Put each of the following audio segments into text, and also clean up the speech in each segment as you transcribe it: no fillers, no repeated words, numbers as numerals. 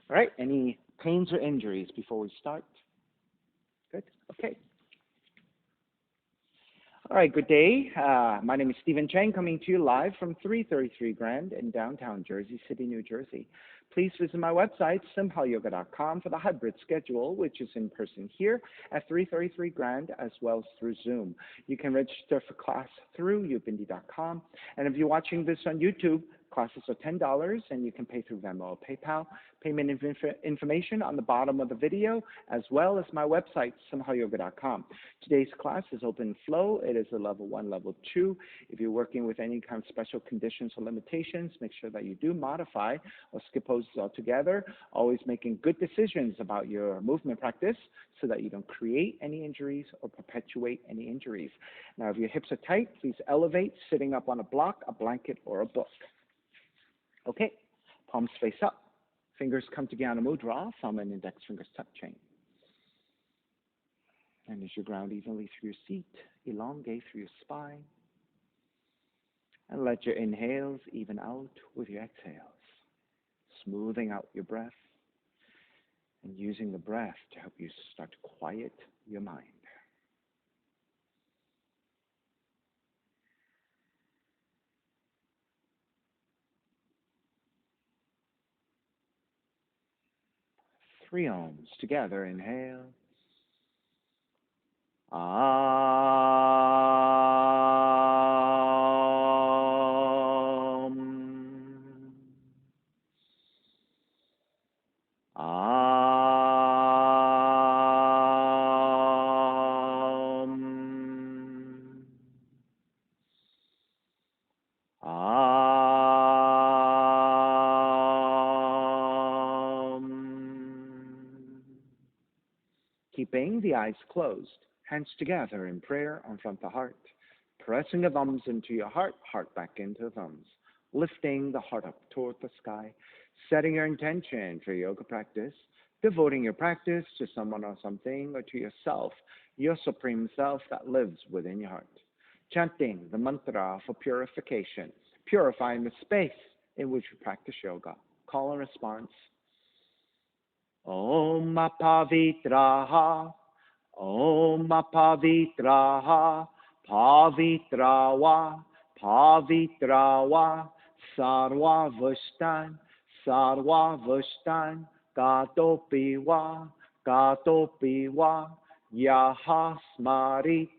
All right, any pains or injuries before we start? Good, okay. All right, good day. My name is Stephen Chang, coming to you live from 333 Grand in downtown Jersey City, New Jersey. Please visit my website, simhayoga.com, for the hybrid schedule, which is in person here at 333 Grand, as well as through Zoom. You can register for class through ubindi.com. And if you're watching this on YouTube, classes are $10, and you can pay through Venmo or PayPal. Payment information on the bottom of the video, as well as my website, simhayoga.com. Today's class is open flow. It is a level 1, level 2. If you're working with any kind of special conditions or limitations, make sure that you do modify or skip poses altogether, always making good decisions about your movement practice so that you don't create any injuries or perpetuate any injuries. Now, if your hips are tight, please elevate, sitting up on a block, a blanket, or a book. Okay, palms face up, fingers come together in a mudra, thumb and index fingers touching. And as you ground evenly through your seat, elongate through your spine. And let your inhales even out with your exhales, smoothing out your breath and using the breath to help you start to quiet your mind. Three ohms together. Inhale. Keeping the eyes closed, hands together in prayer in front of the heart, pressing the thumbs into your heart, heart back into the thumbs, lifting the heart up toward the sky, setting your intention for yoga practice, devoting your practice to someone or something or to yourself, your supreme self that lives within your heart. Chanting the mantra for purification, purifying the space in which we practice yoga. Call and response. Om Pavitraha, Om Pavitraha, Pavitrawa, Pavitrawa, Sarva Vashtan, Gatopiwa, Gatopiwa, Yaha Smarit,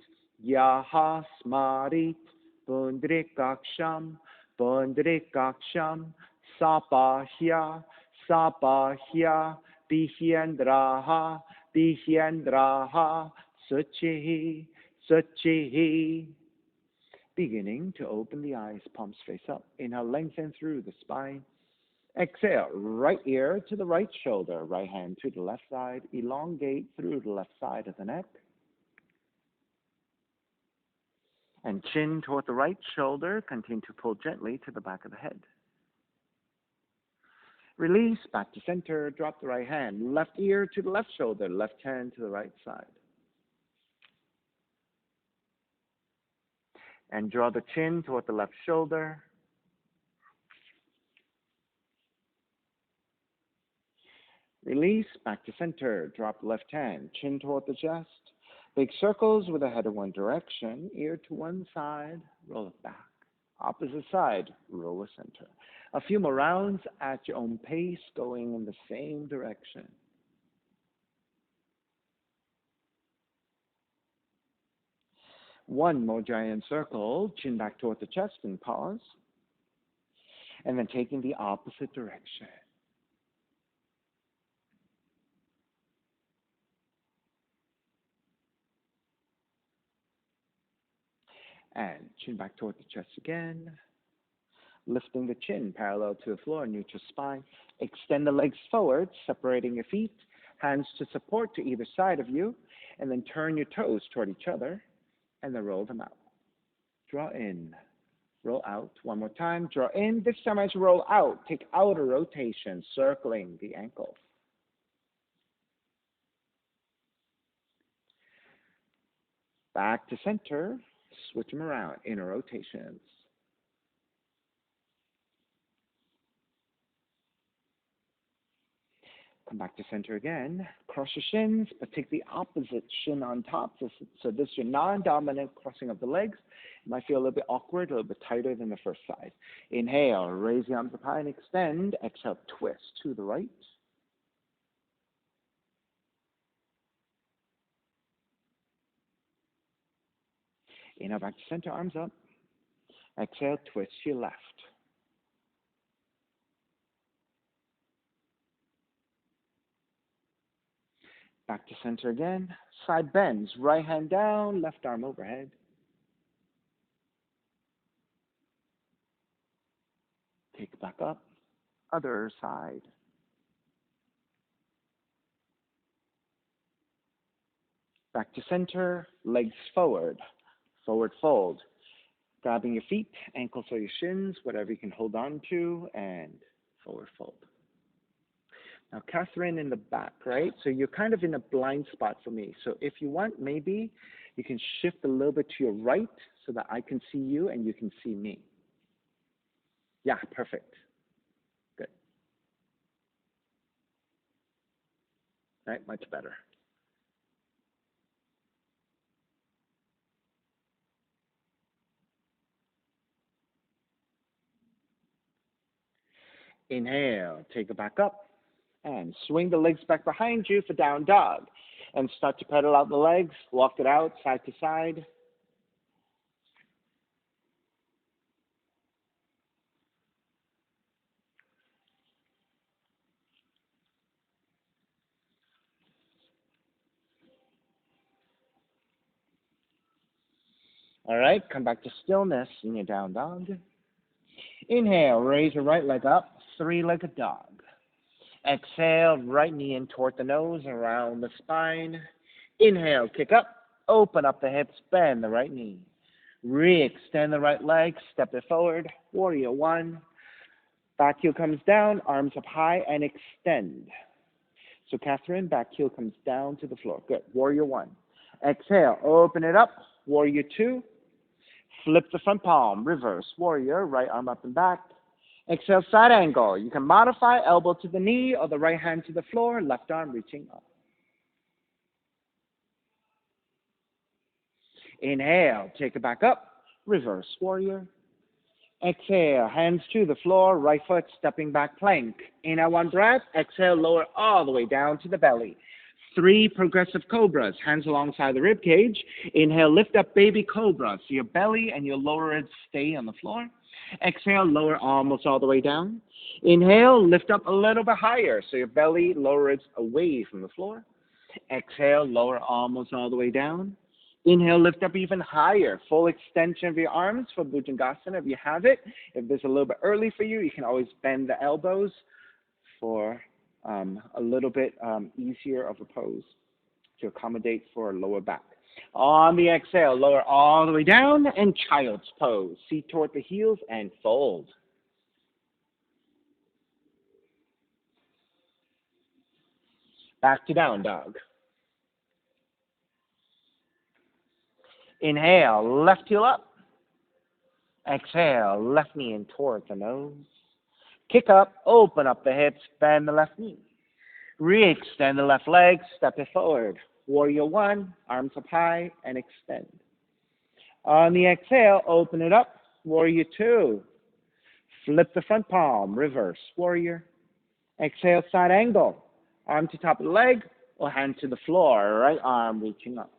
Pundrikaksham, Sapahya, Bihendraha, Suchihi. Beginning to open the eyes, palms face up. Inhale, lengthen through the spine. Exhale, right ear to the right shoulder, right hand to the left side. Elongate through the left side of the neck. And chin toward the right shoulder. Continue to pull gently to the back of the head. Release, back to center, drop the right hand, left ear to the left shoulder, left hand to the right side. And draw the chin toward the left shoulder. Release, back to center, drop the left hand, chin toward the chest. Big circles with the head in one direction, ear to one side, roll it back. Opposite side, roll the center. A few more rounds at your own pace, going in the same direction. One more giant circle, chin back toward the chest and pause. And then taking the opposite direction. And chin back toward the chest again. Lifting the chin parallel to the floor, neutral spine. Extend the legs forward, separating your feet. Hands to support to either side of you. And then turn your toes toward each other. And then roll them out. Draw in. Roll out. One more time. Draw in. This time as you roll out, take outer rotation, circling the ankle. Back to center. Switch them around. Inner rotations. Come back to center again. Cross your shins, but take the opposite shin on top. So this is your non-dominant crossing of the legs. It might feel a little bit awkward, a little bit tighter than the first side. Inhale, raise the arms up high and extend. Exhale, twist to the right. Inhale, back to center, arms up. Exhale, twist to your left. Back to center again. Side bends. Right hand down, left arm overhead. Take it back up. Other side. Back to center. Legs forward. Forward fold. Grabbing your feet, ankles or your shins, whatever you can hold on to, and forward fold. Now, Catherine in the back, right? So you're kind of in a blind spot for me. So if you want, maybe you can shift a little bit to your right so that I can see you and you can see me. Yeah, perfect. Good. Right, much better. Inhale, take it back up. And swing the legs back behind you for down dog. And start to pedal out the legs, walk it out side to side. All right, come back to stillness in your down dog. Inhale, raise your right leg up, three-legged dog. Exhale, right knee in toward the nose, around the spine. Inhale, kick up, open up the hips, bend the right knee. Re-extend the right leg, step it forward, warrior one. Back heel comes down, arms up high, and extend. So Catherine, back heel comes down to the floor. Good, warrior one. Exhale, open it up, warrior two. Flip the front palm, reverse, warrior, right arm up and back. Exhale, side angle. You can modify elbow to the knee or the right hand to the floor, left arm reaching up. Inhale, take it back up, reverse warrior. Exhale, hands to the floor, right foot stepping back plank. Inhale, one breath. Exhale, lower all the way down to the belly. 3 progressive cobras, hands alongside the rib cage. Inhale, lift up baby cobra. So your belly and your lower ribs stay on the floor. Exhale, lower almost all the way down. Inhale, lift up a little bit higher. So your belly, lower ribs away from the floor. Exhale, lower almost all the way down. Inhale, lift up even higher. Full extension of your arms for Bhujangasana if you have it. If this is a little bit early for you, you can always bend the elbows for a little bit easier of a pose to accommodate for lower back. On the exhale, lower all the way down and child's pose. Seat toward the heels and fold. Back to down dog. Inhale, left heel up. Exhale, left knee in toward the nose. Kick up, open up the hips, bend the left knee. Re-extend the left leg, step it forward. Warrior one, arms up high and extend. On the exhale, open it up. Warrior two. Flip the front palm, reverse warrior. Exhale, side angle. Arm to top of the leg or hand to the floor, right arm reaching up.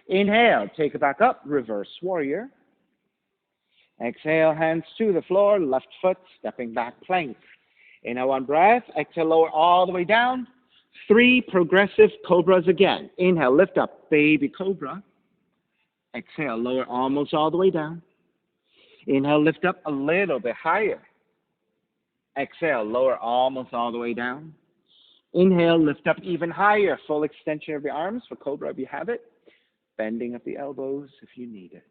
Inhale, take it back up, reverse warrior. Exhale, hands to the floor, left foot stepping back plank. Inhale, one breath. Exhale, lower all the way down. 3 progressive cobras again. Inhale, lift up, baby cobra. Exhale, lower almost all the way down. Inhale, lift up a little bit higher. Exhale, lower almost all the way down. Inhale, lift up even higher. Full extension of your arms for cobra if you have it. Bending of the elbows if you need it.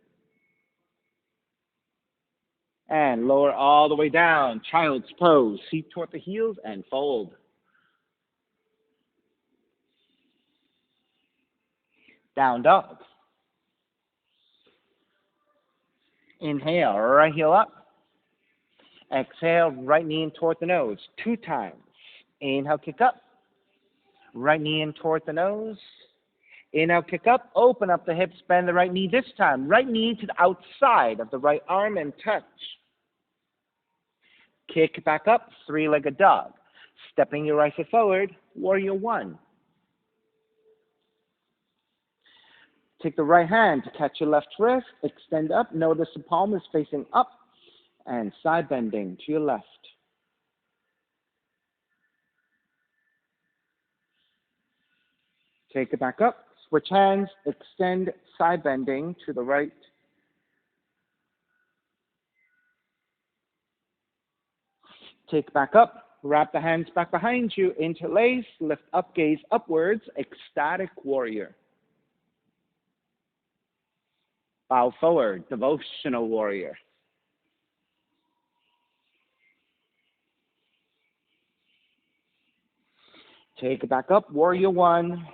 And lower all the way down. Child's pose. Seat toward the heels and fold. Down dog. Inhale, right heel up. Exhale, right knee in toward the nose, 2 times. Inhale, kick up. Right knee in toward the nose. Inhale, kick up. Open up the hips, bend the right knee this time. Right knee to the outside of the right arm and touch. Kick back up, 3-legged dog. Stepping your right foot forward, warrior 1. Take the right hand to catch your left wrist. Extend up. Notice the palm is facing up and side bending to your left. Take it back up. Switch hands. Extend, side bending to the right. Take it back up. Wrap the hands back behind you. Interlace. Lift up, gaze upwards. Ecstatic warrior. Bow forward. Devotional warrior. Take it back up. Warrior 1.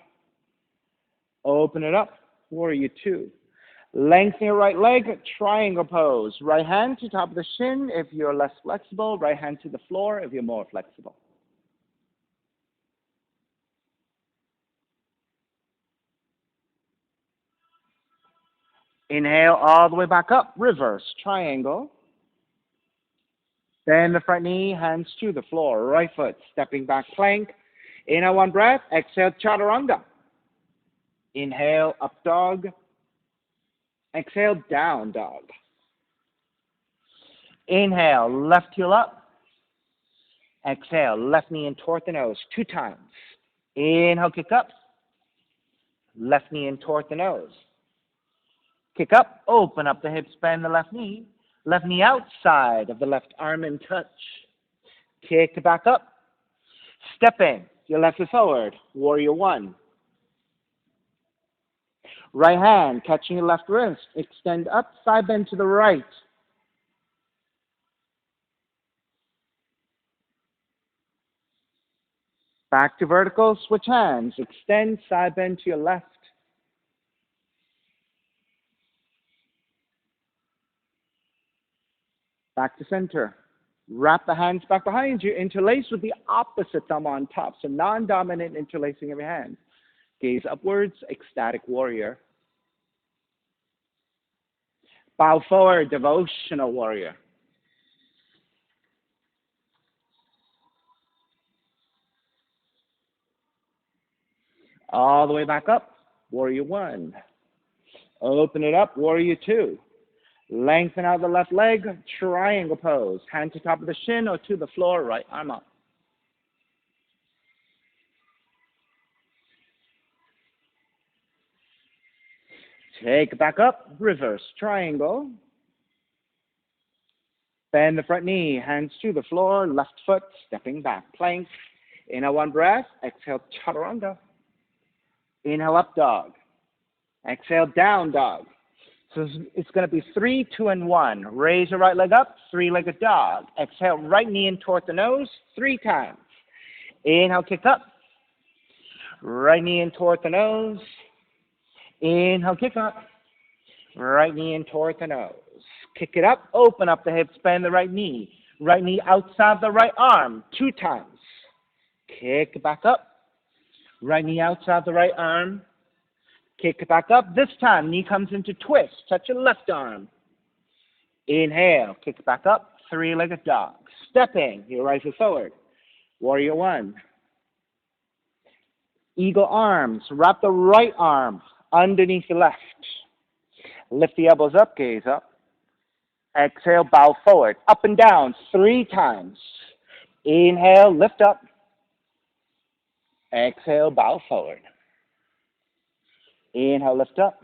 Open it up. Warrior 2. Lengthen your right leg, triangle pose. Right hand to top of the shin if you're less flexible. Right hand to the floor if you're more flexible. Inhale all the way back up. Reverse triangle. Bend the front knee, hands to the floor. Right foot stepping back plank. Inhale, 1 breath. Exhale, chaturanga. Inhale, up dog. Exhale, down dog. Inhale, left heel up. Exhale, left knee in toward the nose 2 times. Inhale, kick up. Left knee in toward the nose. Kick up, open up the hips, bend the left knee. Left knee outside of the left arm and touch. Kick back up. Step in, your left foot forward, warrior 1. Right hand catching your left wrist. Extend up, side bend to the right. Back to vertical, switch hands. Extend, side bend to your left. Back to center. Wrap the hands back behind you. Interlace with the opposite thumb on top. So non-dominant interlacing of your hands. Gaze upwards, ecstatic warrior. Bow forward, devotional warrior. All the way back up, warrior 1. Open it up, warrior 2. Lengthen out the left leg, triangle pose. Hand to top of the shin or to the floor, right arm up. Take it back up, reverse triangle. Bend the front knee, hands to the floor, left foot stepping back, plank. Inhale, 1 breath. Exhale, chaturanga. Inhale, up dog. Exhale, down dog. So it's going to be 3, 2, and 1. Raise your right leg up, 3-legged dog. Exhale, right knee in toward the nose 3 times. Inhale, kick up. Right knee in toward the nose. Inhale, kick up. Right knee in toward the nose. Kick it up, open up the hips, bend the right knee. Right knee outside the right arm 2 times. Kick it back up. Right knee outside the right arm. Kick it back up. This time, knee comes into twist. Touch your left arm. Inhale, kick it back up. 3-legged dog. Stepping, your right foot forward. Warrior 1. Eagle arms. Wrap the right arm underneath the left. Lift the elbows up, gaze up. Exhale, bow forward. Up and down 3 times. Inhale, lift up. Exhale, bow forward. Inhale, lift up.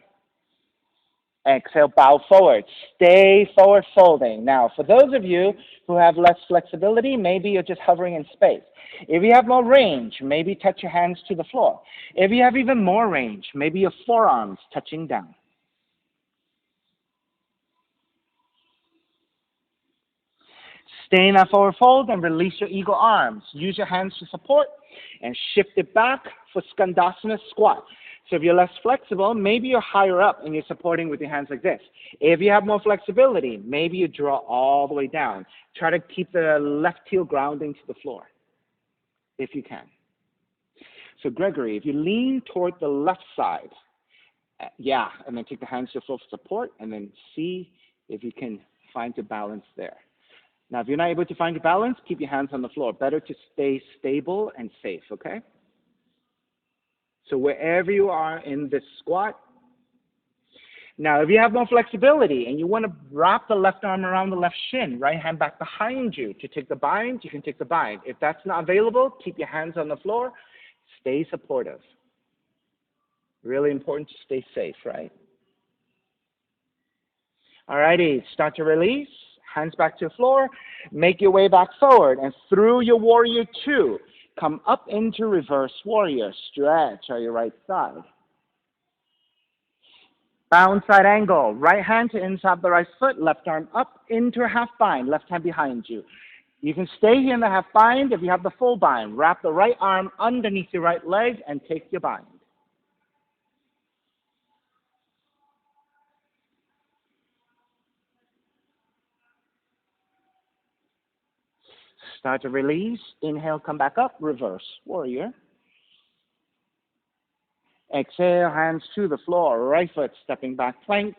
Exhale, bow forward. Stay forward folding. Now, for those of you who have less flexibility, maybe you're just hovering in space. If you have more range, maybe touch your hands to the floor. If you have even more range, maybe your forearms touching down. Stay in that forward fold and release your eagle arms. Use your hands to support and shift it back for Skandasana squat. So if you're less flexible, maybe you're higher up and you're supporting with your hands like this. If you have more flexibility, maybe you draw all the way down. Try to keep the left heel grounding to the floor, if you can. So Gregory, if you lean toward the left side, yeah, and then take the hands to the floor for support, and then see if you can find your balance there. Now, if you're not able to find your balance, keep your hands on the floor. Better to stay stable and safe, okay? So wherever you are in this squat. Now, if you have more flexibility and you want to wrap the left arm around the left shin, right hand back behind you to take the bind, you can take the bind. If that's not available, keep your hands on the floor. Stay supportive. Really important to stay safe, right? All righty, start to release. Hands back to the floor. Make your way back forward and through your warrior two. Come up into reverse warrior. Stretch on your right side. Bound side angle. Right hand to inside the right foot. Left arm up into a half bind. Left hand behind you. You can stay here in the half bind if you have the full bind. Wrap the right arm underneath your right leg and take your bind. Start to release. Inhale, come back up. Reverse warrior. Exhale, hands to the floor. Right foot stepping back plank.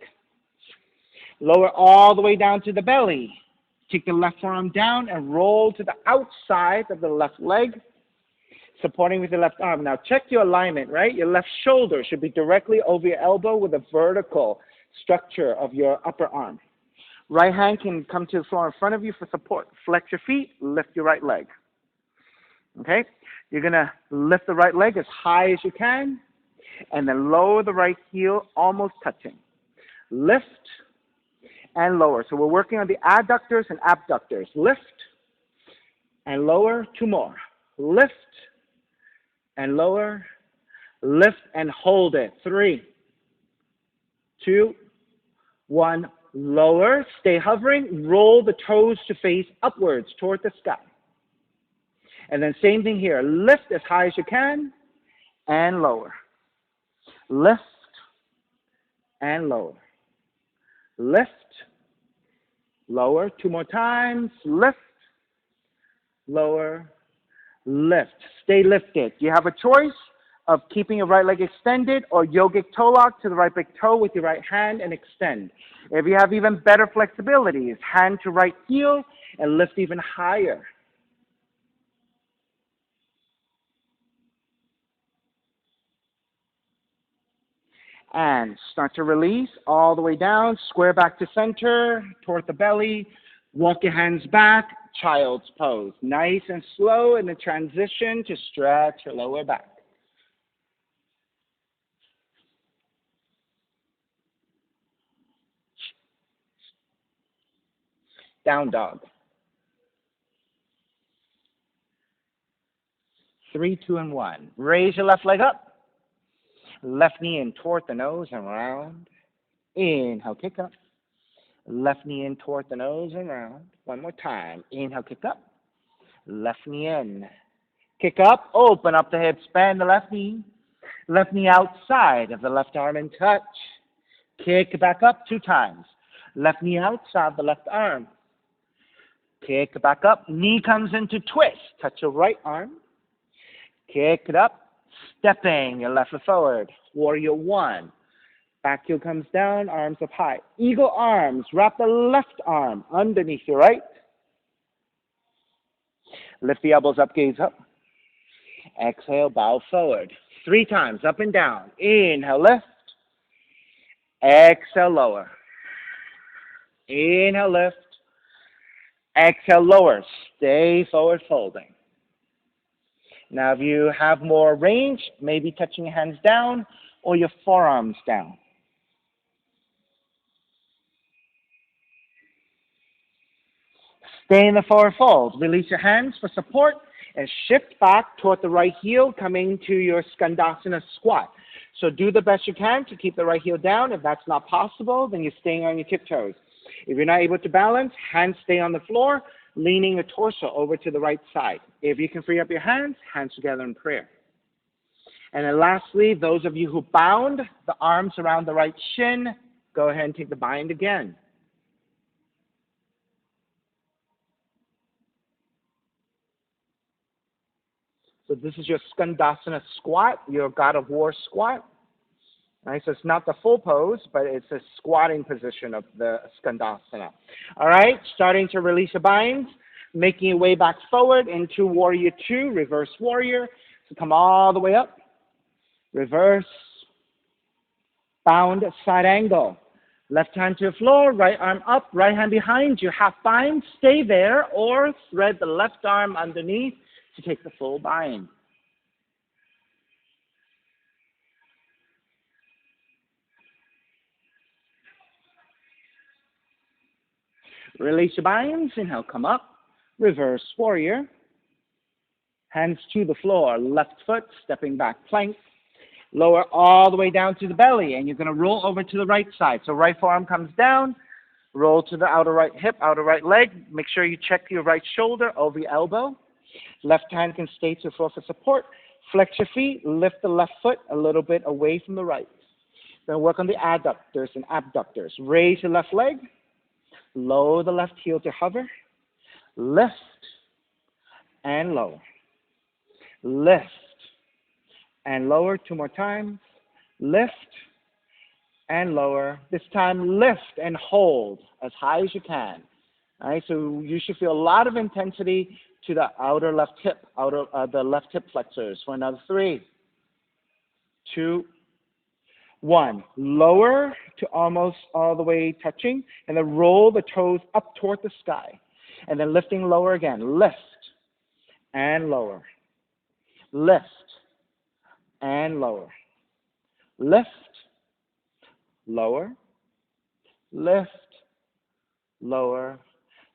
Lower all the way down to the belly. Take the left arm down and roll to the outside of the left leg, supporting with the left arm. Now check your alignment, right? Your left shoulder should be directly over your elbow with a vertical structure of your upper arm. Right hand can come to the floor in front of you for support. Flex your feet, lift your right leg. Okay? You're going to lift the right leg as high as you can, and then lower the right heel, almost touching. Lift and lower. So we're working on the adductors and abductors. Lift and lower. Two more. Lift and lower. Lift and hold it. 3, 2, 1. Lower. Stay hovering. Roll the toes to face upwards toward the sky. And then same thing here. Lift as high as you can and lower. Lift and lower. Lift, lower. 2 more times. Lift, lower, lift. Stay lifted. You have a choice of keeping your right leg extended or yogic toe lock to the right big toe with your right hand and extend. If you have even better flexibility, it's hand to right heel and lift even higher. And start to release all the way down, square back to center, toward the belly, walk your hands back, child's pose. Nice and slow in the transition to stretch your lower back. Down dog. 3, 2, and 1. Raise your left leg up. Left knee in toward the nose and round. Inhale, kick up. Left knee in toward the nose and round. One more time. Inhale, kick up. Left knee in. Kick up. Open up the hips. Bend the left knee. Left knee outside of the left arm and touch. Kick back up 2 times. Left knee outside the left arm. Kick back up. Knee comes into twist. Touch your right arm. Kick it up. Stepping your left foot forward. Warrior 1. Back heel comes down, arms up high. Eagle arms. Wrap the left arm underneath your right. Lift the elbows up, gaze up. Exhale, bow forward. 3 times, up and down. Inhale, lift. Exhale, lower. Inhale, lift. Exhale, lower. Stay forward folding. Now, if you have more range, maybe touching your hands down or your forearms down. Stay in the forward fold. Release your hands for support and shift back toward the right heel, coming to your Skandasana squat. So do the best you can to keep the right heel down. If that's not possible, then you're staying on your tiptoes. If you're not able to balance, hands stay on the floor, leaning your torso over to the right side. If you can free up your hands, hands together in prayer. And then lastly, those of you who bound the arms around the right shin, go ahead and take the bind again. So this is your Skandasana squat, your God of War squat. Right, so it's not the full pose, but it's a squatting position of the Skandasana. All right, starting to release the binds, making your way back forward into Warrior Two, reverse warrior. So come all the way up, reverse, bound side angle. Left hand to the floor, right arm up, right hand behind you, half bind, stay there, or thread the left arm underneath to take the full bind. Release your binds, inhale, come up, reverse warrior. Hands to the floor, left foot, stepping back plank. Lower all the way down to the belly, and you're going to roll over to the right side. So right forearm comes down, roll to the outer right hip, outer right leg. Make sure you check your right shoulder over your elbow. Left hand can stay to the floor for support. Flex your feet, lift the left foot a little bit away from the right. Then work on the adductors and abductors. Raise your left leg, lower the left heel to hover, lift and lower. Lift and lower, 2 more times. Lift and lower. This time, lift and hold as high as you can. All right, so you should feel a lot of intensity to the outer left hip, the left hip flexors for another 3, 2, 1. Lower to almost all the way touching, and then roll the toes up toward the sky. And then lifting lower again. Lift and lower. Lift and lower. Lift, lower, lift, lower,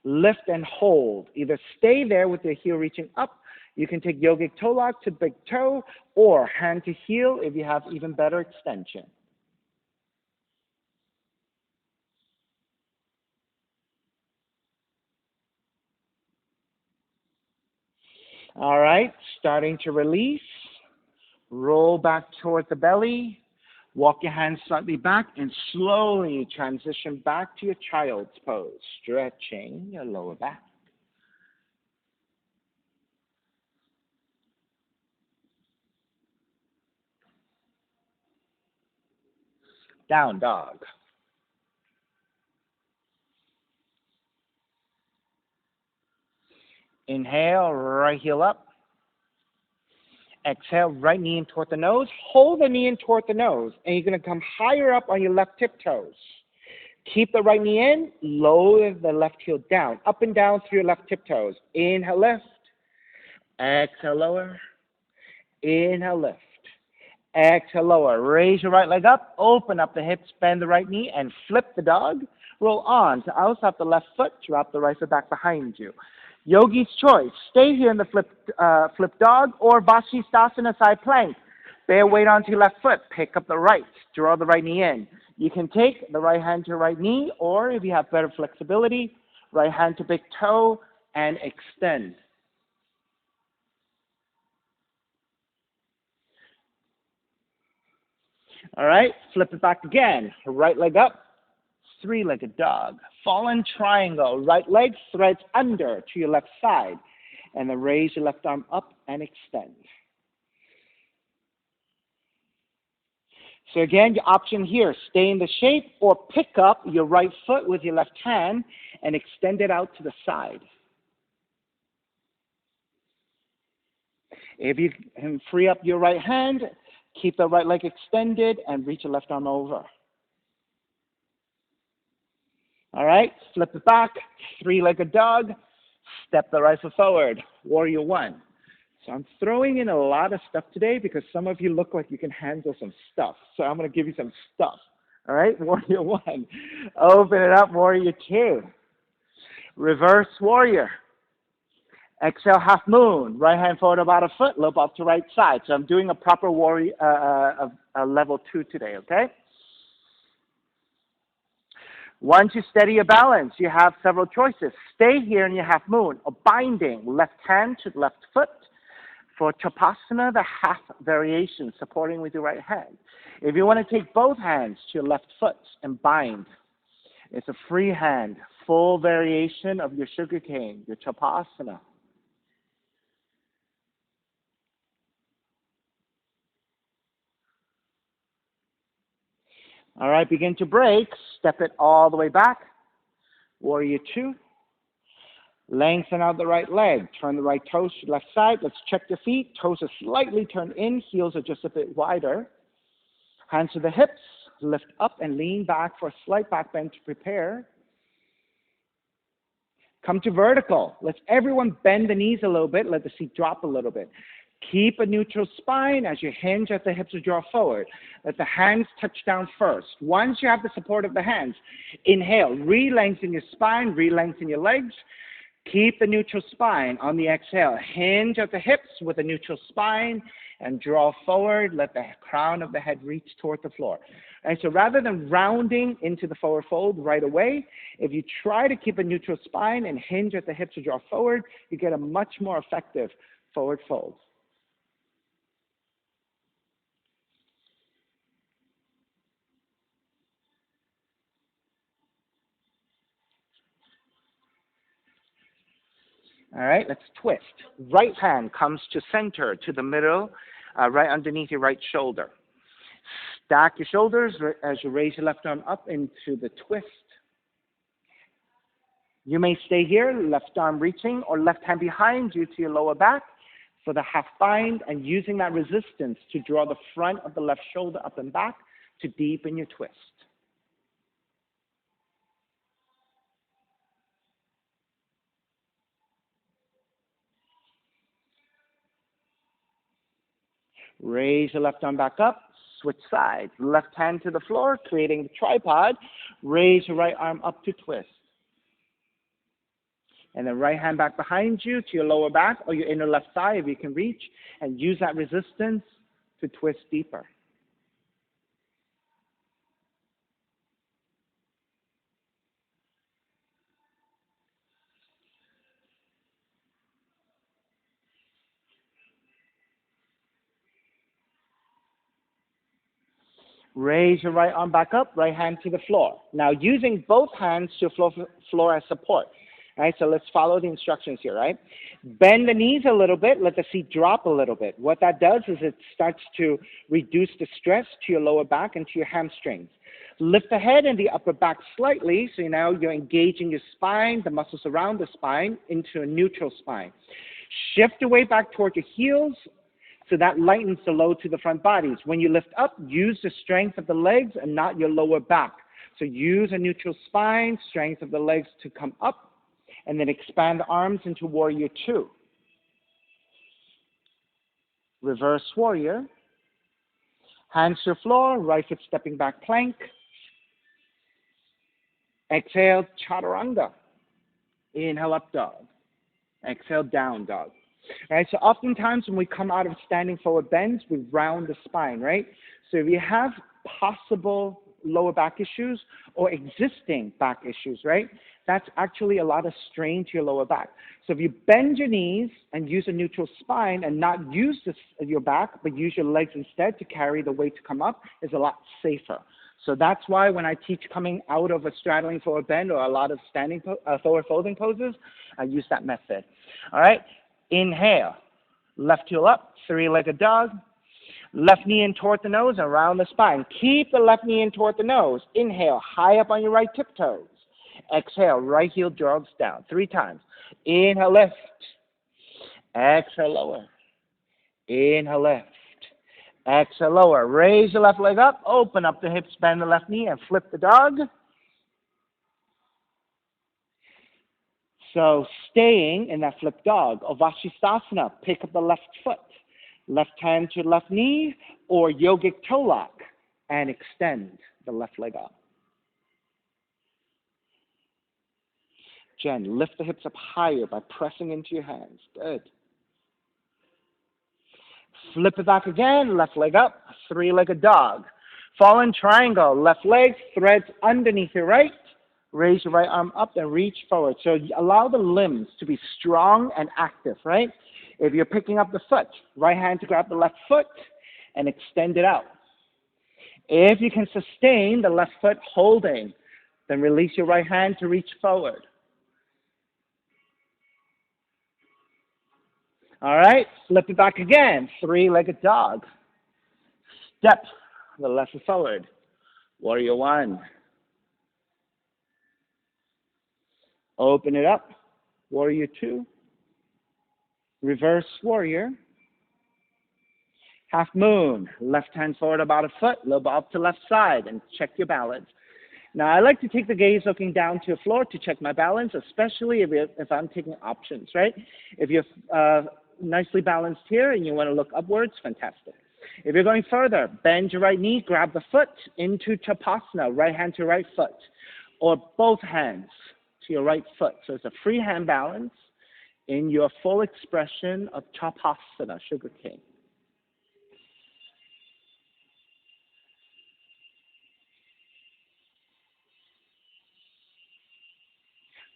lift and hold. Either stay there with the heel reaching up. You can take yogic toe lock to big toe, or hand to heel if you have even better extension. All right, starting to release. Roll back toward the belly. Walk your hands slightly back and slowly transition back to your child's pose, stretching your lower back. Down dog. Inhale, right heel up. Exhale, right knee in toward the nose. Hold the knee in toward the nose, and you're going to come higher up on your left tiptoes. Keep the right knee in, lower the left heel down, up and down through your left tiptoes. Inhale, lift. Exhale, lower. Inhale, lift. Exhale, lower. Raise your right leg up, open up the hips, bend the right knee, and flip the dog. Roll on to outside the left foot, drop the right foot back behind you. Yogi's choice. Stay here in the flip dog or Vashisthasana side plank. Bear weight onto your left foot. Pick up the right. Draw the right knee in. You can take the right hand to your right knee, or if you have better flexibility, right hand to big toe and extend. All right, flip it back again. Right leg up. 3-legged dog. Fallen triangle. Right leg threads under to your left side. And then raise your left arm up and extend. So again, your option here, stay in the shape or pick up your right foot with your left hand and extend it out to the side. If you can free up your right hand, keep the right leg extended and reach your left arm over. All right, flip it back, 3-legged dog, step the right foot forward, warrior 1. So I'm throwing in a lot of stuff today because some of you look like you can handle some stuff. So I'm going to give you some stuff. All right, warrior 1. Open it up, warrior 2. Reverse warrior. Exhale, half moon. Right hand forward about a foot, lobe up to right side. So I'm doing a proper warrior, level 2 today, okay? Once you steady your balance, you have several choices. Stay here in your half moon, or binding, left hand to left foot For Tapasana, the half variation, supporting with your right hand. If you want to take both hands to your left foot and bind, it's a free hand, full variation of your sugar cane, your Tapasana. All right, begin to break. Step it all the way back. Warrior two. Lengthen out the right leg. Turn the right toes to the left side. Let's check the feet. Toes are slightly turned in. Heels are just a bit wider. Hands to the hips. Lift up and lean back for a slight back bend to prepare. Come to vertical. Let's everyone bend the knees a little bit. Let the seat drop a little bit. Keep a neutral spine as you hinge at the hips or draw forward. Let the hands touch down first. Once you have the support of the hands, inhale. Re-lengthen your spine. Re-lengthen your legs. Keep the neutral spine on the exhale. Hinge at the hips with a neutral spine and draw forward. Let the crown of the head reach toward the floor. And so rather than rounding into the forward fold right away, if you try to keep a neutral spine and hinge at the hips to draw forward, you get a much more effective forward fold. All right, let's twist. Right hand comes to center, to the middle, right underneath your right shoulder. Stack your shoulders as you raise your left arm up into the twist. You may stay here, left arm reaching, or left hand behind you to your lower back for the half bind, and using that resistance to draw the front of the left shoulder up and back to deepen your twist. Raise your left arm back up, switch sides. Left hand to the floor, creating the tripod. Raise your right arm up to twist. And then right hand back behind you to your lower back or your inner left thigh if you can reach, and use that resistance to twist deeper. Raise your right arm back up, right hand to the floor. Now using both hands to floor as support. All right, so let's follow the instructions here, right? Bend the knees a little bit, let the seat drop a little bit. What that does is it starts to reduce the stress to your lower back and to your hamstrings. Lift the head and the upper back slightly, so now you're engaging your spine, the muscles around the spine, into a neutral spine. Shift the weight back toward your heels, so that lightens the load to the front bodies. When you lift up, use the strength of the legs and not your lower back. So use a neutral spine, strength of the legs to come up, and then expand the arms into warrior two. Reverse warrior. Hands to the floor, right foot stepping back plank. Exhale, chaturanga. Inhale, up dog. Exhale, down dog. All right, so oftentimes when we come out of standing forward bends, we round the spine, right? So if you have possible lower back issues or existing back issues, right, that's actually a lot of strain to your lower back. So if you bend your knees and use a neutral spine and not use your back, but use your legs instead to carry the weight to come up, is a lot safer. So that's why when I teach coming out of a straddling forward bend or a lot of standing forward folding poses, I use that method. All right. Inhale, left heel up, three-legged dog. Left knee in toward the nose, around the spine. Keep the left knee in toward the nose. Inhale, high up on your right tiptoes. Exhale, right heel jogs down 3 times. Inhale, lift. Exhale, lower. Inhale, lift. Exhale, lower. Raise your left leg up, open up the hips, bend the left knee, and flip the dog. So staying in that flip dog, Avashisthasana, pick up the left foot, left hand to left knee, or yogic toe lock, and extend the left leg up. Jen, lift the hips up higher by pressing into your hands. Good. Flip it back again, left leg up, three-legged dog. Fallen triangle, left leg threads underneath your right. Raise your right arm up and reach forward. So allow the limbs to be strong and active, right? If you're picking up the foot, right hand to grab the left foot and extend it out. If you can sustain the left foot holding, then release your right hand to reach forward. All right, flip it back again, three-legged dog. Step the left foot forward. Warrior one. Open it up. Warrior two. Reverse warrior. Half moon. Left hand forward about a foot, lobe up to left side, and check your balance. Now, I like to take the gaze looking down to the floor to check my balance, especially if I'm taking options, right? If you're nicely balanced here and you want to look upwards, fantastic. If you're going further, bend your right knee, grab the foot into Chapasana, right hand to right foot, or both hands to your right foot. So it's a free hand balance in your full expression of Chapasana, Sugar King.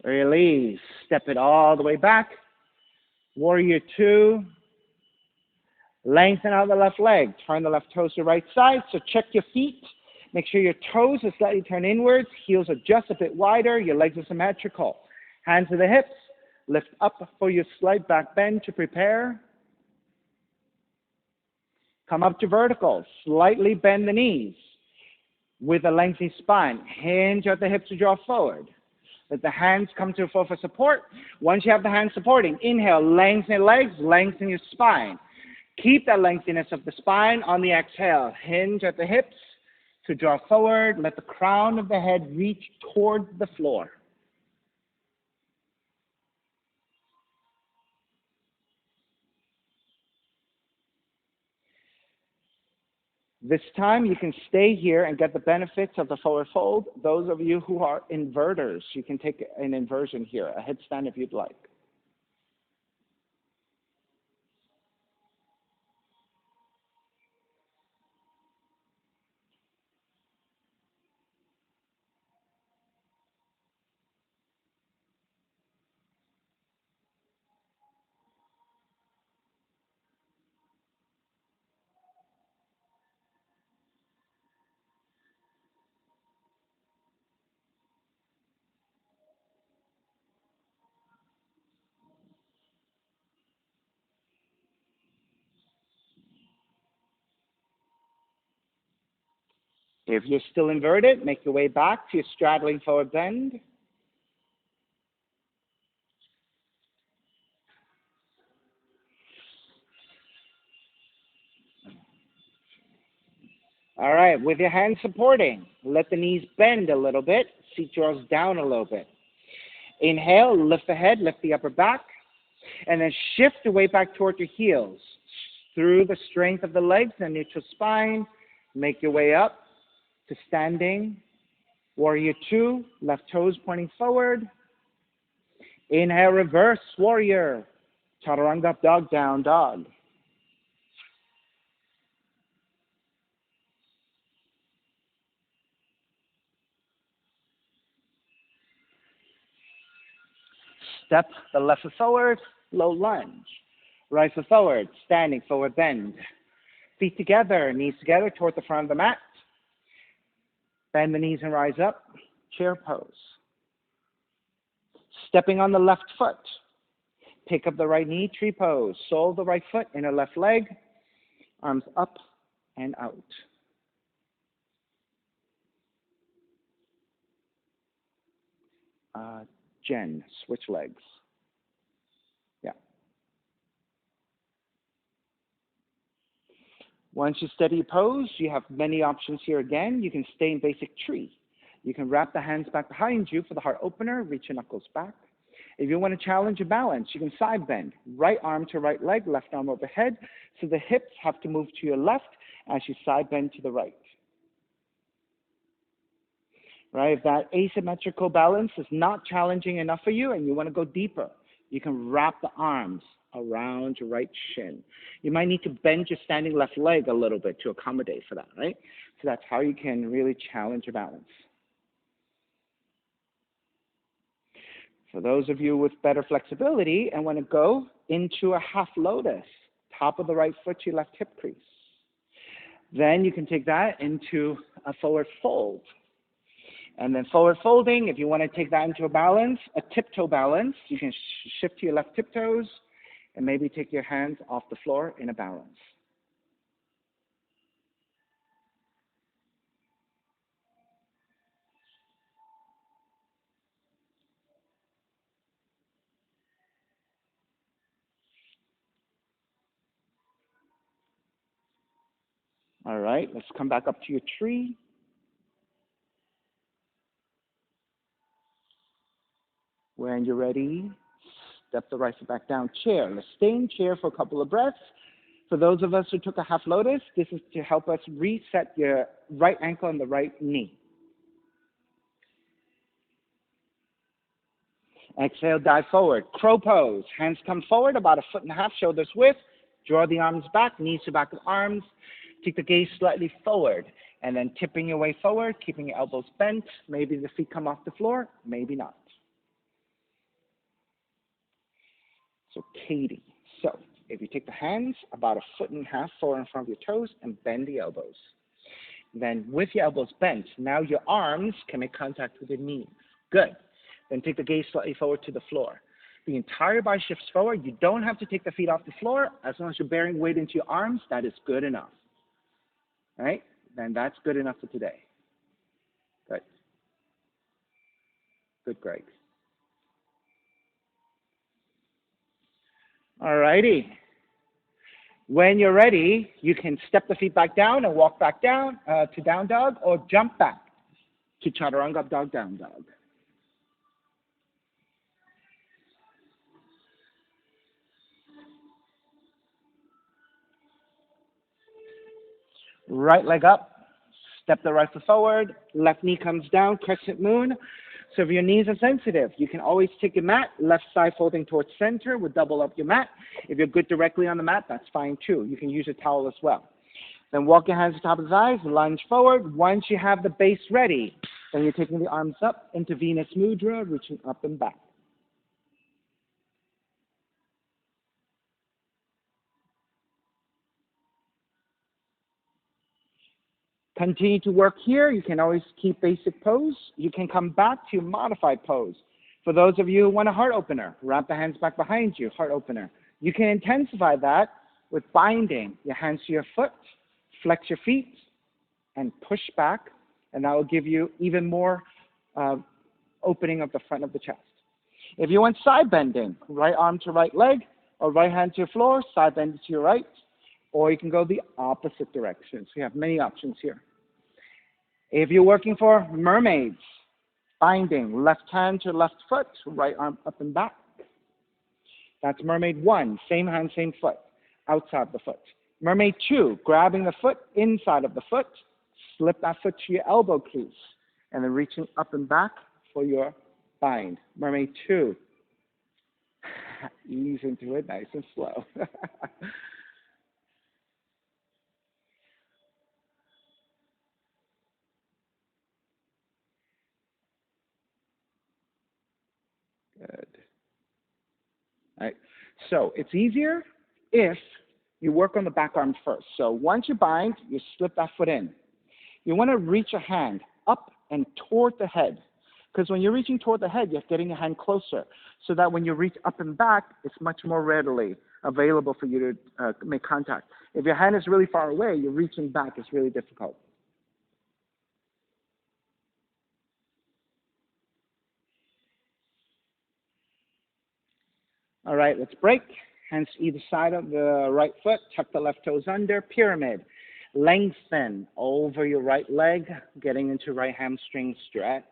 Release. Step it all the way back. Warrior two. Lengthen out the left leg. Turn the left toes to the right side. So check your feet. Make sure your toes are slightly turned inwards. Heels are just a bit wider. Your legs are symmetrical. Hands to the hips. Lift up for your slight back bend to prepare. Come up to vertical. Slightly bend the knees with a lengthy spine. Hinge at the hips to draw forward. Let the hands come to the floor for support. Once you have the hands supporting, inhale, lengthen your legs, lengthen your spine. Keep that lengthiness of the spine on the exhale. Hinge at the hips to draw forward. Let the crown of the head reach towards the floor. This time you can stay here and get the benefits of the forward fold. Those of you who are inverters, you can take an inversion here, a headstand if you'd like. If you're still inverted, make your way back to your straddling forward bend. All right, with your hands supporting, let the knees bend a little bit. Seat draws down a little bit. Inhale, lift the head, lift the upper back, and then shift the weight back toward your heels. Through the strength of the legs and neutral spine, make your way up to standing. Warrior two, left toes pointing forward. Inhale, reverse warrior. Chaturanga, dog, down dog. Step the left foot forward, low lunge. Right foot forward, standing forward bend. Feet together, knees together toward the front of the mat. Bend the knees and rise up, chair pose. Stepping on the left foot. Pick up the right knee, tree pose. Sole the right foot, inner left leg. Arms up and out. Jen, switch legs. Yeah. Once you steady pose, you have many options here again. You can stay in basic tree. You can wrap the hands back behind you for the heart opener, reach your knuckles back. If you want to challenge your balance, you can side bend. Right arm to right leg, left arm overhead. So the hips have to move to your left as you side bend to the right. Right? If that asymmetrical balance is not challenging enough for you and you want to go deeper, you can wrap the arms around your right shin. You might need to bend your standing left leg a little bit to accommodate for that, right? So that's how you can really challenge your balance. For those of you with better flexibility and want to go into a half lotus, top of the right foot to your left hip crease. Then you can take that into a forward fold. And then forward folding, if you want to take that into a balance, a tiptoe balance, you can shift to your left tiptoes and maybe take your hands off the floor in a balance. All right, let's come back up to your tree. When you're ready, step the right foot back down, chair. Let's stay in chair for a couple of breaths. For those of us who took a half lotus, this is to help us reset your right ankle and the right knee. Exhale, dive forward. Crow pose. Hands come forward about 1.5 feet, shoulders width. Draw the arms back, knees to back of arms. Take the gaze slightly forward. And then tipping your way forward, keeping your elbows bent. Maybe the feet come off the floor, maybe not. So Katie. So if you take the hands about 1.5 feet forward in front of your toes and bend the elbows. Then with your elbows bent, now your arms can make contact with your knees. Good. Then take the gaze slightly forward to the floor. The entire body shifts forward. You don't have to take the feet off the floor. As long as you're bearing weight into your arms, that is good enough. All right? Then that's good enough for today. Good. Good, Greg. All righty. When you're ready, you can step the feet back down and walk back down to down dog, or jump back to chaturanga dog, down dog. Right leg up, step the right foot forward, left knee comes down, crescent moon. So if your knees are sensitive, you can always take your mat, left side folding towards center, would double up your mat. If you're good directly on the mat, that's fine too. You can use a towel as well. Then walk your hands to the top of the thighs, lunge forward. Once you have the base ready, then you're taking the arms up into Venus Mudra, reaching up and back. Continue to work here. You can always keep basic pose. You can come back to modified pose. For those of you who want a heart opener, wrap the hands back behind you, heart opener. You can intensify that with binding your hands to your foot, flex your feet, and push back, and that will give you even more opening of the front of the chest. If you want side bending, right arm to right leg, or right hand to your floor, side bend to your right, or you can go the opposite direction. So you have many options here. If you're working for mermaids, binding, left hand to left foot, right arm up and back. That's mermaid 1, same hand, same foot, outside the foot. Mermaid 2, grabbing the foot inside of the foot, slip that foot to your elbow crease, and then reaching up and back for your bind. Mermaid 2, ease into it nice and slow. Good. All right. So it's easier if you work on the back arm first. So once you bind, you slip that foot in. You want to reach a hand up and toward the head. Because when you're reaching toward the head, you're getting your hand closer. So that when you reach up and back, it's much more readily available for you to make contact. If your hand is really far away, you're reaching back. It's really difficult. All right, let's break. Hands to either side of the right foot. Tuck the left toes under. Pyramid. Lengthen over your right leg, getting into right hamstring stretch.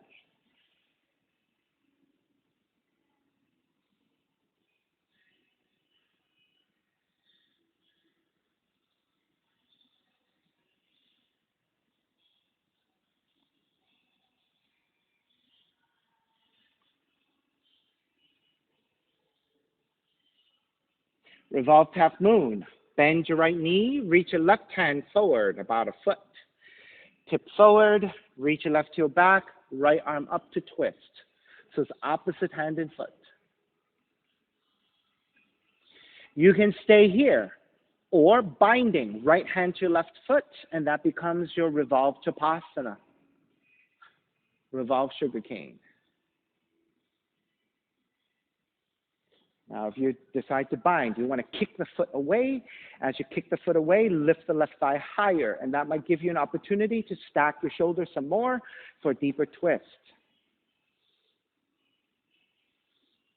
Revolve half moon. Bend your right knee. Reach your left hand forward about 1 foot. Tip forward. Reach your left heel back. Right arm up to twist. So it's opposite hand and foot. You can stay here, or binding right hand to your left foot, and that becomes your revolve Tapasana, revolve sugar cane. Now, if you decide to bind, you want to kick the foot away. As you kick the foot away, lift the left thigh higher, and that might give you an opportunity to stack your shoulders some more for a deeper twist.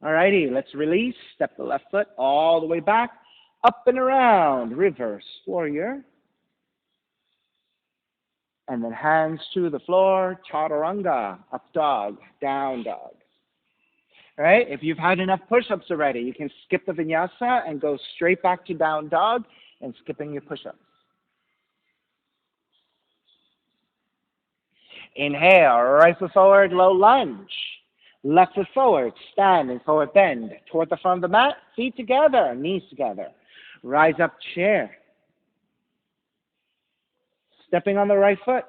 All righty, let's release. Step the left foot all the way back, up and around, reverse warrior. And then hands to the floor, chaturanga, up dog, down dog. All right, if you've had enough push-ups already, you can skip the vinyasa and go straight back to down dog and skipping your push-ups. Inhale, right foot forward, low lunge. Left foot forward, stand and forward bend. Toward the front of the mat, feet together, knees together. Rise up, chair. Stepping on the right foot,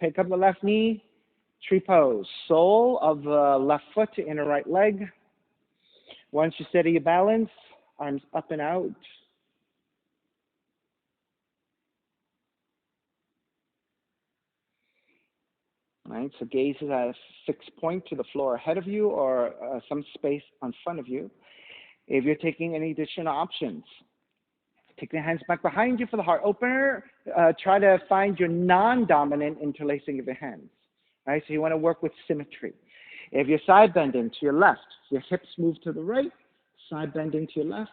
pick up the left knee, tree pose. Sole of the left foot to inner right leg. Once you steady your balance, arms up and out. All right, so gaze is at a fixed point to the floor ahead of you or some space in front of you. If you're taking any additional options, take the hands back behind you for the heart opener. Try to find your non-dominant interlacing of your hands. All right, so you want to work with symmetry. If you're side bending to your left, your hips move to the right, side bending to your left.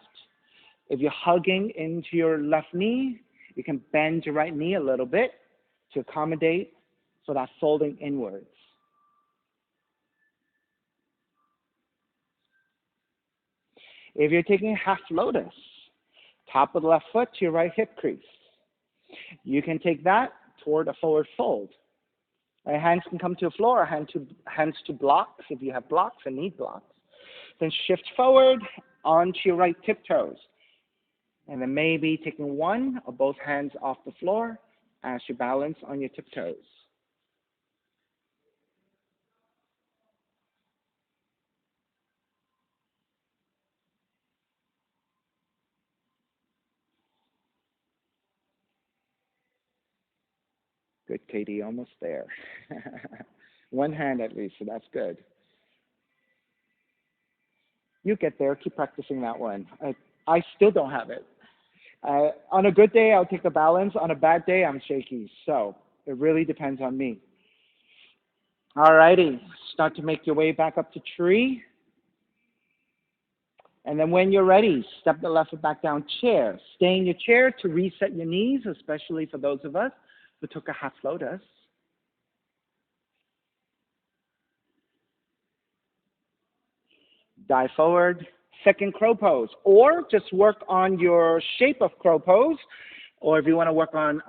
If you're hugging into your left knee, you can bend your right knee a little bit to accommodate for that folding inwards. If you're taking half lotus, top of the left foot to your right hip crease, you can take that toward a forward fold. Right, hands can come to the floor, or hands to blocks if you have blocks and need blocks. Then shift forward onto your right tiptoes. And then maybe taking one or both hands off the floor as you balance on your tiptoes. Good, Katie, almost there. One hand at least, so that's good. You get there, keep practicing that one. I still don't have it. On a good day, I'll take the balance. On a bad day, I'm shaky. So it really depends on me. All righty, start to make your way back up to tree. And then when you're ready, step the left foot back down, chair. Stay in your chair to reset your knees, especially for those of us who took a half lotus. Dive forward, second crow pose, or just work on your shape of crow pose, or if you want to work on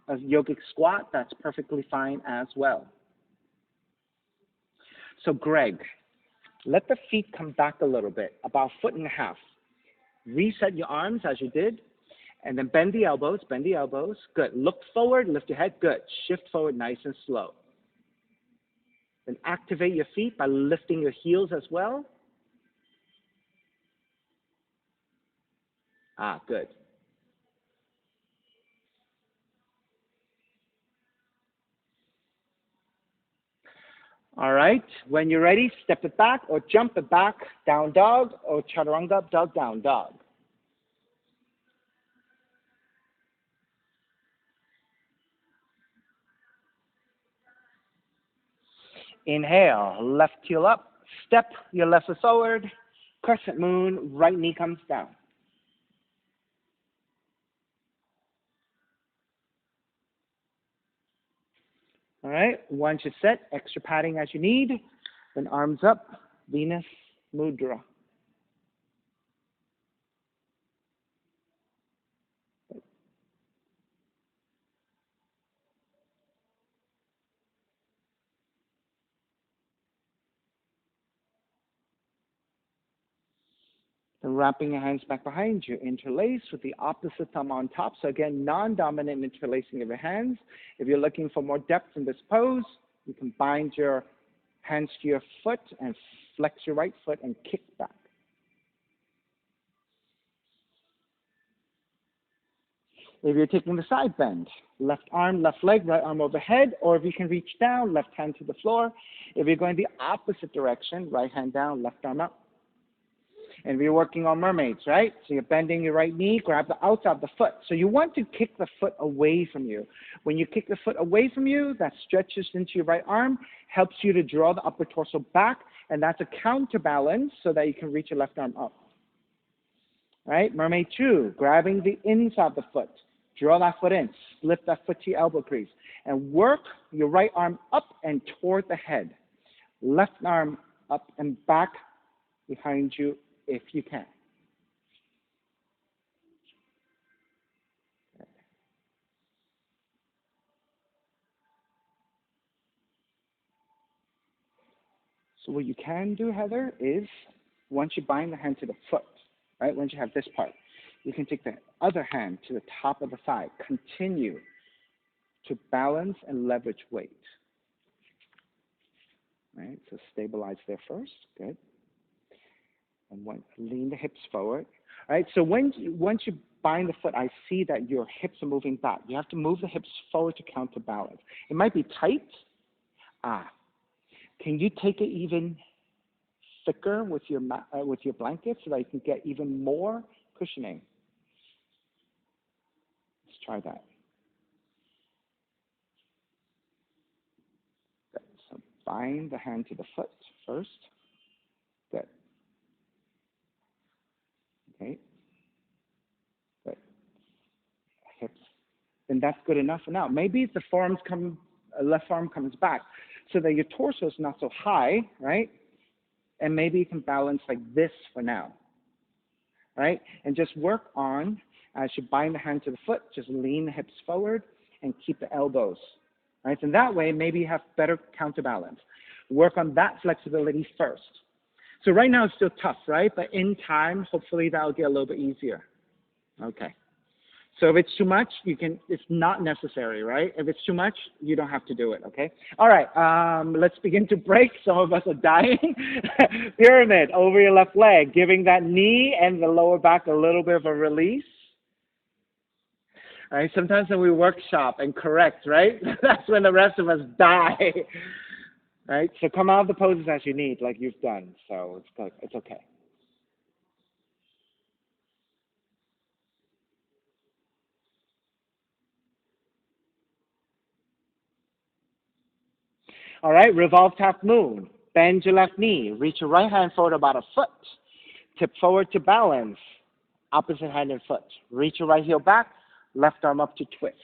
a yogic squat, that's perfectly fine as well. So Greg, let the feet come back a little bit, about a foot and a half. Reset your arms as you did, and then bend the elbows, bend the elbows. Good. Look forward, lift your head. Good. Shift forward nice and slow. Then activate your feet by lifting your heels as well. Ah, good. All right. When you're ready, step it back or jump it back, down dog, or chaturanga, dog, down dog. Inhale, left heel up, step your left foot forward, crescent moon, right knee comes down. All right, once you're set, extra padding as you need, then arms up, Venus Mudra. Then wrapping your hands back behind you, interlace with the opposite thumb on top. So again, non-dominant interlacing of your hands. If you're looking for more depth in this pose, you can bind your hands to your foot and flex your right foot and kick back. If you're taking the side bend, left arm, left leg, right arm overhead, or if you can reach down, left hand to the floor. If you're going the opposite direction, right hand down, left arm up. And we're working on mermaids, right? So you're bending your right knee, grab the outside of the foot. So you want to kick the foot away from you. When you kick the foot away from you, that stretches into your right arm, helps you to draw the upper torso back, and that's a counterbalance so that you can reach your left arm up. Right? Mermaid 2, grabbing the inside of the foot. Draw that foot in, slip that foot to your elbow crease, and work your right arm up and toward the head. Left arm up and back behind you if you can. So what you can do, Heather, is once you bind the hand to the foot, right, once you have this part, you can take the other hand to the top of the thigh. Continue to balance and leverage weight. Right, so stabilize there first. Good. And lean the hips forward. All right, so once you bind the foot, I see that your hips are moving back. You have to move the hips forward to counterbalance. It might be tight. Can you take it even thicker with your blanket so that you can get even more cushioning? Let's try that. Good. So bind the hand to the foot first. Good. Okay. Good. Hips. Then that's good enough for now. Maybe if the left arm comes back so that your torso is not so high, right? And maybe you can balance like this for now, right? And just work on, as you bind the hand to the foot, just lean the hips forward and keep the elbows, right? And that way, maybe you have better counterbalance. Work on that flexibility first. So right now it's still tough, right? But in time, hopefully that'll get a little bit easier. Okay. So if it's too much, it's not necessary, right? If it's too much, you don't have to do it, okay? All right, let's begin to break. Some of us are dying. Pyramid over your left leg, giving that knee and the lower back a little bit of a release. All right, sometimes when we workshop and correct, right? That's when the rest of us die. Right? So come out of the poses as you need, like you've done. So it's good. It's okay. All right, revolved half moon. Bend your left knee. Reach your right hand forward about a foot. Tip forward to balance. Opposite hand and foot. Reach your right heel back. Left arm up to twist.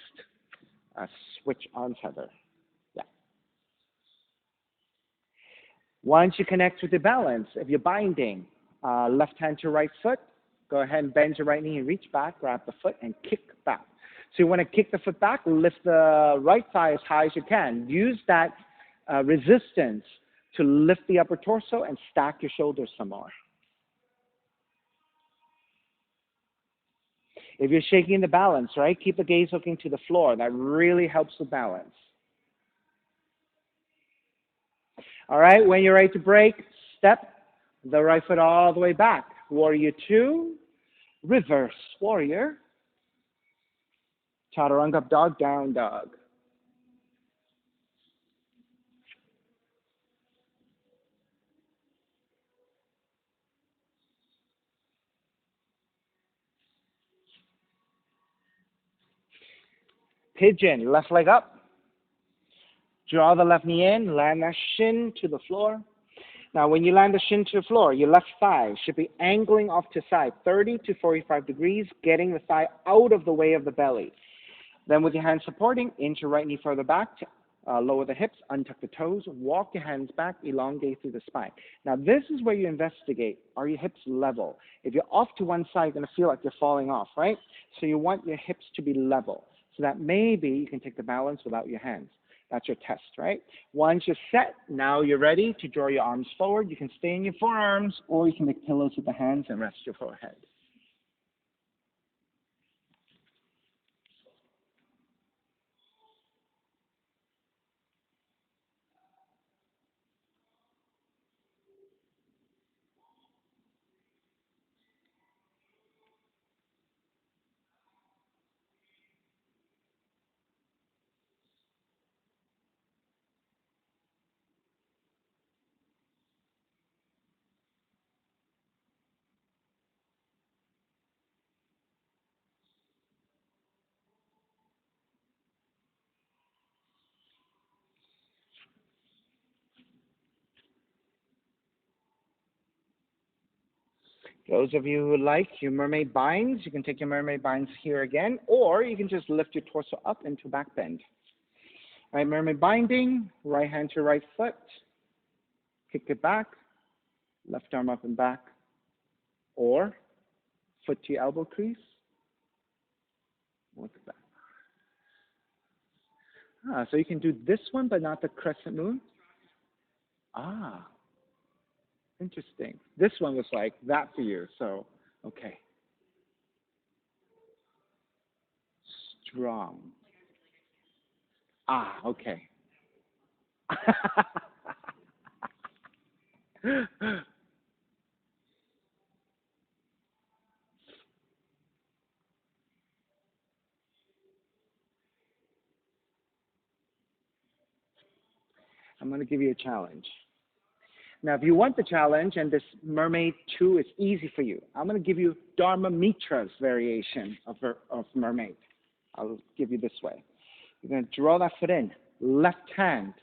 Switch arms, Heather. Yeah. Once you connect with the balance, if you're binding, left hand to right foot, go ahead and bend your right knee and reach back, grab the foot, and kick back. So you want to kick the foot back, lift the right thigh as high as you can. Use that resistance to lift the upper torso and stack your shoulders some more. If you're shaking the balance, right, keep the gaze looking to the floor. That really helps with balance. All right, when you're ready to break, step the right foot all the way back. Warrior 2, reverse warrior. Chaturanga up dog, down dog. Pigeon, left leg up. Draw the left knee in, land that shin to the floor. Now, when you land the shin to the floor, your left thigh should be angling off to side, 30 to 45 degrees, getting the thigh out of the way of the belly. Then with your hands supporting, inch your right knee further back, lower the hips, untuck the toes, walk your hands back, elongate through the spine. Now, this is where you investigate, are your hips level? If you're off to one side, you're going to feel like you're falling off, right? So you want your hips to be level, so that maybe you can take the balance without your hands. That's your test, right? Once you're set, now you're ready to draw your arms forward. You can stay in your forearms, or you can make pillows with the hands and rest your forehead. Those of you who like your mermaid binds, you can take your mermaid binds here again, or you can just lift your torso up into back bend. All right, mermaid binding, right hand to right foot, kick it back, left arm up and back, or foot to your elbow crease, walk it back. So you can do this one, but not the crescent moon. Ah, interesting. This one was like that for you, so okay. Strong. Okay. I'm going to give you a challenge. Now, if you want the challenge and this mermaid 2 is easy for you, I'm going to give you Dharma Mitra's variation of mermaid. I'll give you this way. You're going to draw that foot in, left hand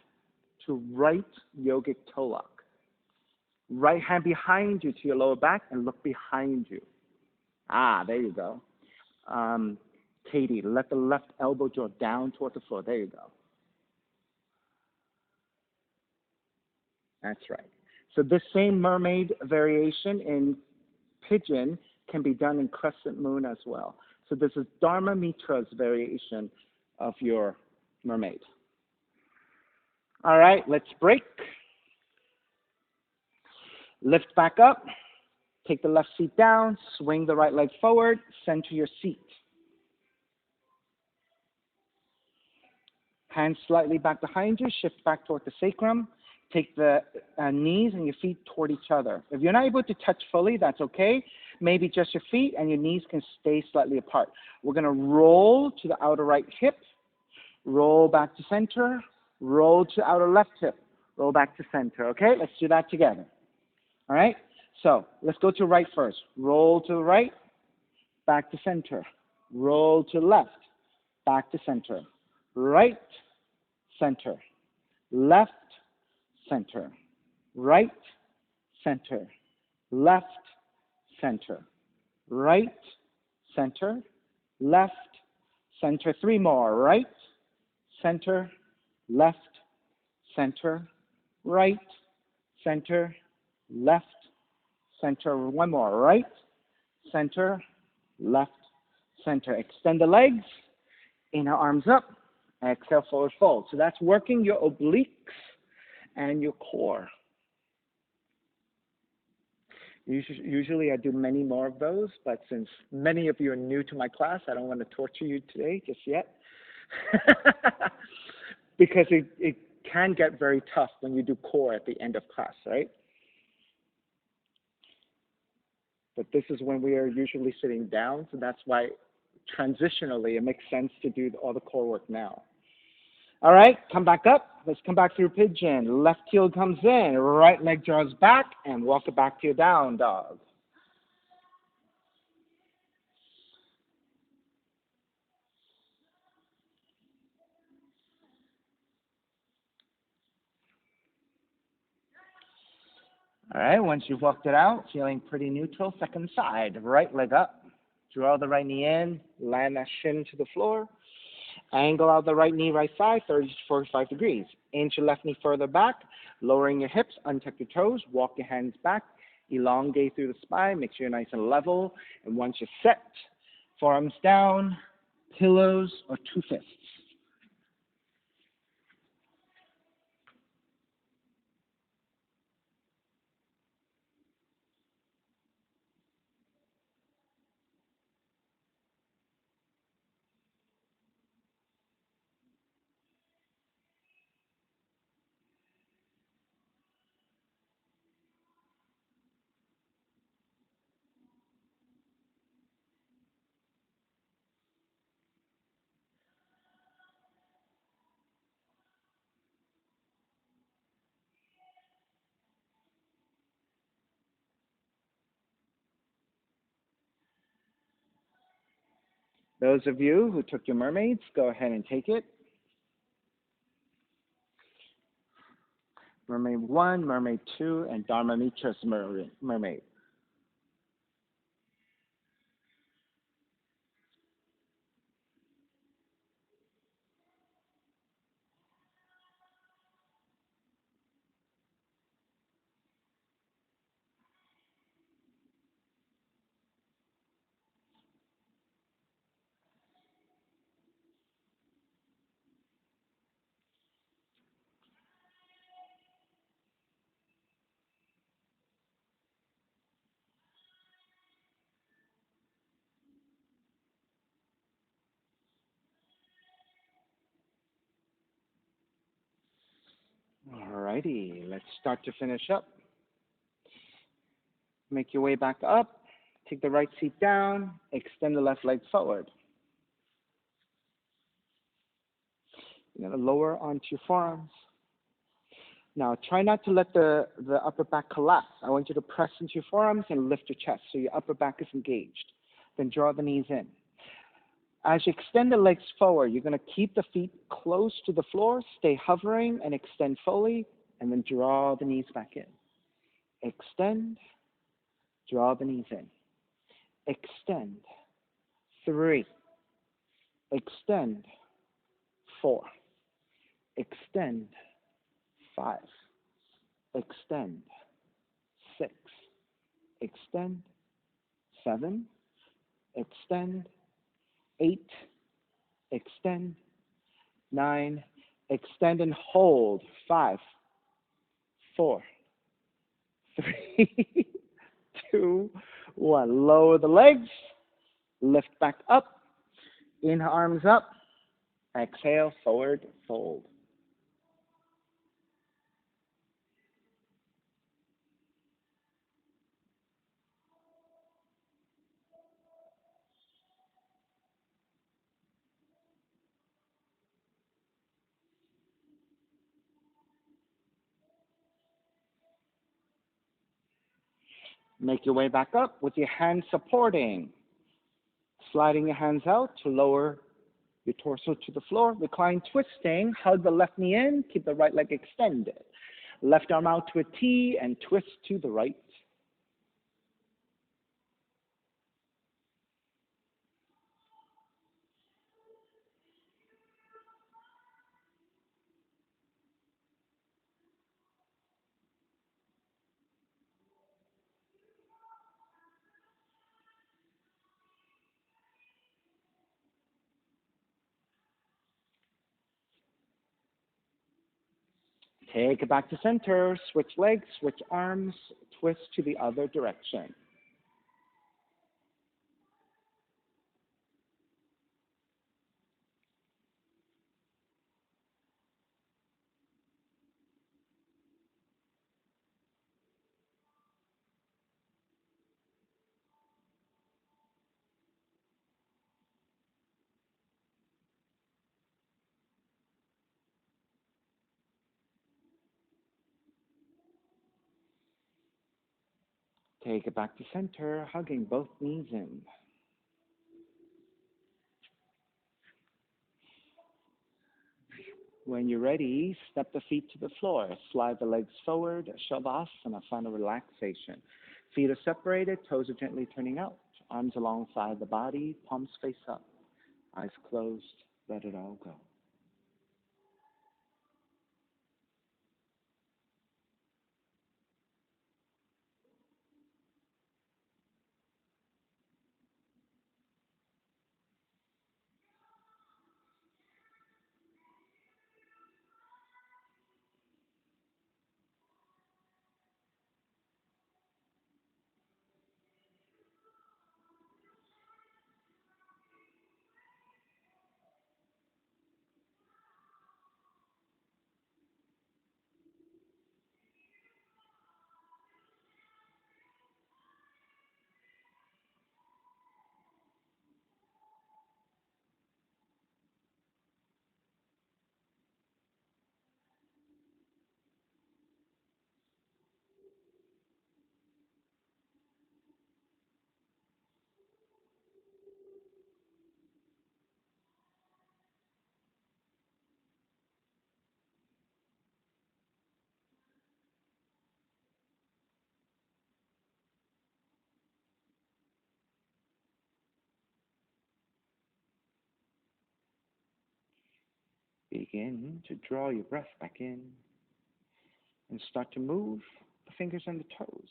to right yogic toe lock. Right hand behind you to your lower back and look behind you. There you go. Katie, let the left elbow draw down toward the floor. There you go. That's right. So this same mermaid variation in pigeon can be done in crescent moon as well. So this is Dharma Mitra's variation of your mermaid. All right, let's break. Lift back up. Take the left seat down. Swing the right leg forward. Center your seat. Hands slightly back behind you. Shift back toward the sacrum. Take the knees and your feet toward each other. If you're not able to touch fully, that's okay. Maybe just your feet and your knees can stay slightly apart. We're going to roll to the outer right hip. Roll back to center. Roll to outer left hip. Roll back to center. Okay, let's do that together. All right, so let's go to right first. Roll to the right, back to center. Roll to left, back to center. Right, center. Left, center. Right, center. Left, center. Right, center. Left, center. 3 more. Right, center. Left, center. Right, center. Left, center. 1 more. Right, center. Left, center. Extend the legs. Inner arms up. Exhale, forward fold. So that's working your obliques and your core. Usually I do many more of those, but since many of you are new to my class, I don't want to torture you today just yet. Because it can get very tough when you do core at the end of class, right? But this is when we are usually sitting down, so that's why transitionally it makes sense to do all the core work now. All right, come back up. Let's come back through pigeon. Left heel comes in, right leg draws back, and walk it back to your down dog. All right, once you've walked it out, feeling pretty neutral, second side. Right leg up. Draw the right knee in, land that shin to the floor. Angle out the right knee, right side, 30 to 45 degrees. Inch your left knee further back, lowering your hips, untuck your toes, walk your hands back, elongate through the spine, make sure you're nice and level. And once you're set, forearms down, pillows or 2 fists. Those of you who took your mermaids, go ahead and take it. Mermaid 1, Mermaid 2, and Dharma Mitra's mermaid. Alrighty, let's start to finish up. Make your way back up. Take the right seat down. Extend the left leg forward. You're going to lower onto your forearms. Now, try not to let the upper back collapse. I want you to press into your forearms and lift your chest so your upper back is engaged. Then draw the knees in. As you extend the legs forward, you're going to keep the feet close to the floor, stay hovering and extend fully, and then draw the knees back in. Extend, draw the knees in. Extend, 3. Extend, 4. Extend, 5. Extend, 6. Extend, 7. Extend, 8. Extend, 9. Extend and hold, 5, 4, 3, 2, 1. Lower the legs, lift back up, inhale, arms up, exhale, forward fold. Make your way back up with your hands supporting. Sliding your hands out to lower your torso to the floor. Recline twisting. Hug the left knee in. Keep the right leg extended. Left arm out to a T and twist to the right. Take it back to center. Switch legs, switch arms, twist to the other direction. Take it back to center, hugging both knees in. When you're ready, step the feet to the floor. Slide the legs forward, Shavasana, final relaxation. Feet are separated, toes are gently turning out. Arms alongside the body, palms face up. Eyes closed, let it all go. Begin to draw your breath back in and start to move the fingers and the toes.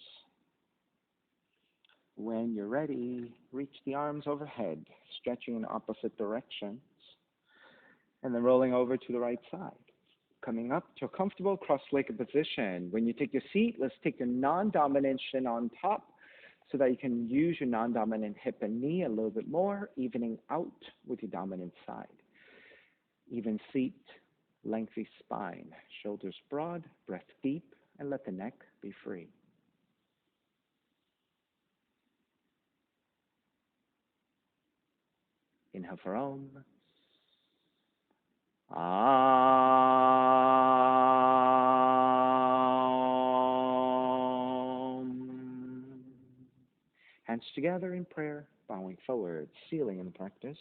When you're ready, reach the arms overhead, stretching in opposite directions, and then rolling over to the right side. Coming up to a comfortable cross-legged position. When you take your seat, let's take your non-dominant shin on top so that you can use your non-dominant hip and knee a little bit more, evening out with your dominant side. Even seat, lengthy spine, shoulders broad, breath deep, and let the neck be free. Inhale for Om. Om. Hands together in prayer, bowing forward, sealing in the practice.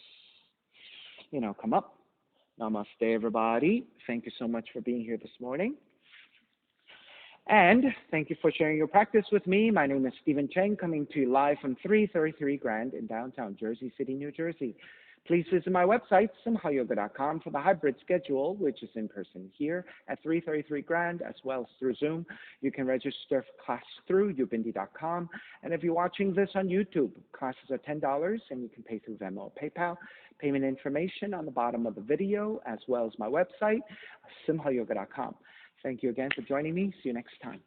Come up. Namaste, everybody. Thank you so much for being here this morning. And thank you for sharing your practice with me. My name is Stephen Cheng, coming to you live from 333 Grand in downtown Jersey City, New Jersey. Please visit my website, simhayoga.com, for the hybrid schedule, which is in person here at 333 Grand, as well as through Zoom. You can register for class through ubindi.com. And if you're watching this on YouTube, classes are $10, and you can pay through Venmo or PayPal. Payment information on the bottom of the video, as well as my website, simhayoga.com. Thank you again for joining me. See you next time.